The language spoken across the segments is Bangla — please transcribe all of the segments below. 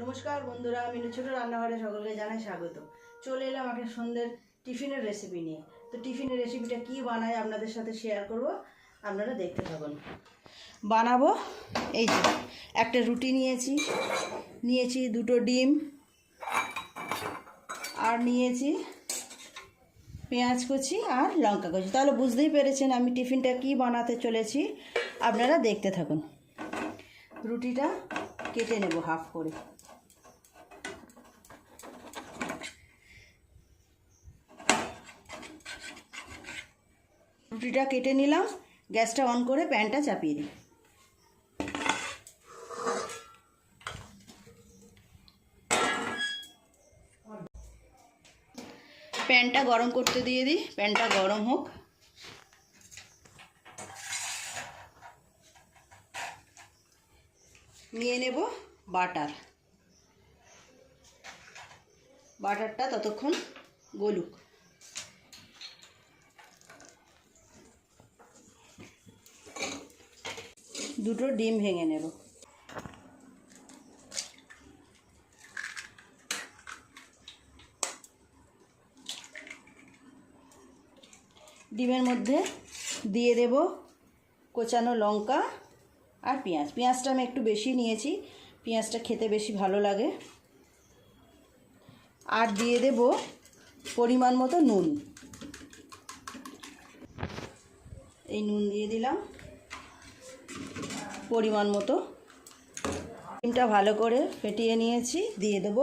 নমস্কার বন্ধুরা, মিনু ছোট রান্নাঘরে সকলকে জানাই স্বাগত। চলে এলাম একটা সন্ধ্যের টিফিনের রেসিপি নিয়ে। তো টিফিনের রেসিপিটা কি বানাই আপনাদের সাথে শেয়ার করব, আপনারা দেখতে থাকুন। বানাবো এই যে একটা রুটি নিয়েছি দুটো ডিম, আর নিয়েছি পেঁয়াজ কুচি আর লঙ্কা কুচি। তাহলে বুঝতেই পেরেছেন আমি টিফিনটা কি বানাতে চলেছি, আপনারা দেখতে থাকুন। রুটিটা কেটে নেব হাফ করে। রুটিটা কেটে নিলাম, গ্যাসটা অন করে প্যানটা চাপিয়ে দিই। প্যানটা গরম করতে দিয়ে দিই, প্যানটা গরম হোক। নিয়ে নেব বাটারটা ততক্ষণ গলুক। দুটো ডিম ভেঙে নেব। ডিমের মধ্যে দিয়ে দেব কোচানো লঙ্কা আর পেঁয়াজটা আমি একটু বেশি নিয়েছি, পেঁয়াজটা খেতে বেশি ভালো লাগে। আর দিয়ে দেব পরিমাণ মতো নুন। এই নুন দিয়ে দিলাম পরিমাণ মতো। ডিমটা ভালো করে ফেটিয়ে নিয়েছি, দিয়ে দেব।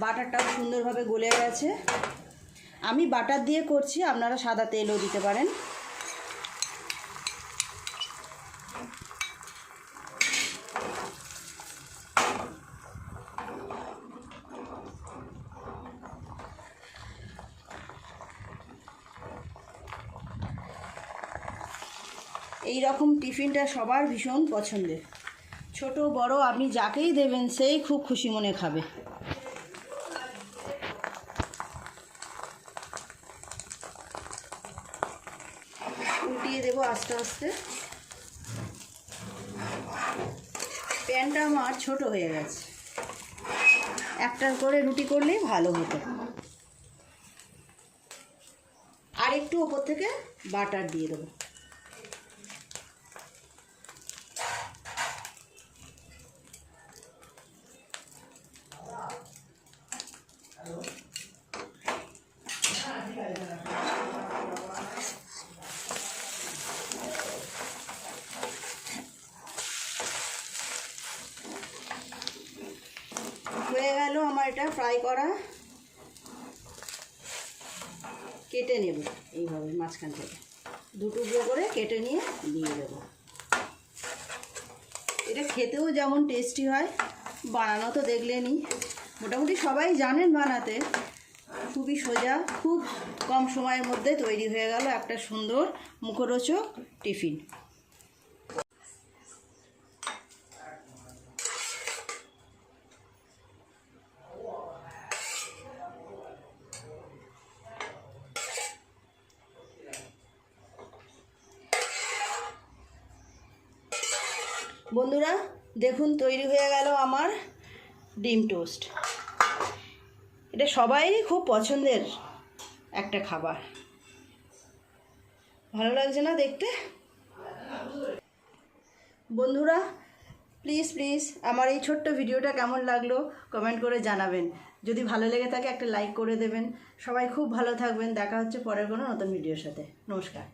বাটারটাও সুন্দরভাবে গলে গেছে। আমি বাটার দিয়ে করছি, আপনারা সাদা তেলও দিতে পারেন। এই রকম টিফিনটা সবার ভীষণ পছন্দের, ছোট বড় আপনি যাকেই দেবেন সেই খুব খুশি মনে খাবে। উল্টিয়ে দেবো আস্তে আস্তে। প্যানটা আমার ছোট হয়ে গেছে, একটার করে রুটি করলেই ভালো হতো। আর একটু ওপর থেকে বাটার দিয়ে দেবো। হয়ে গেল আমার এটা ফ্রাই করা। কেটে নেব এইভাবে মাঝখান থেকে দুটুকরো করে কেটে নিয়ে দিয়ে দেব। এটা খেতেও যেমন টেস্টি হয়, বানানো তো দেখলেনই, মোটামুটি সবাই জানেন বানাতে। খুবই সোজা, খুব কম সময়ের মধ্যে তৈরি হয়ে গেল একটা সুন্দর মুখরোচক টিফিন। বন্ধুরা দেখুন, তৈরি হয়ে গেল আমার ডিম টোস্ট। এটা সবাইরই খুব পছন্দের একটা খাবার। ভালো লাগছে না দেখতে? বন্ধুরা প্লিজ আমার এই ছোট্ট ভিডিওটা কেমন লাগলো কমেন্ট করে জানাবেন। যদি ভালো লেগে থাকে একটা লাইক করে দেবেন। সবাই খুব ভালো থাকবেন। দেখা হচ্ছে পরের কোনো নতুন ভিডিওর সাথে। নমস্কার।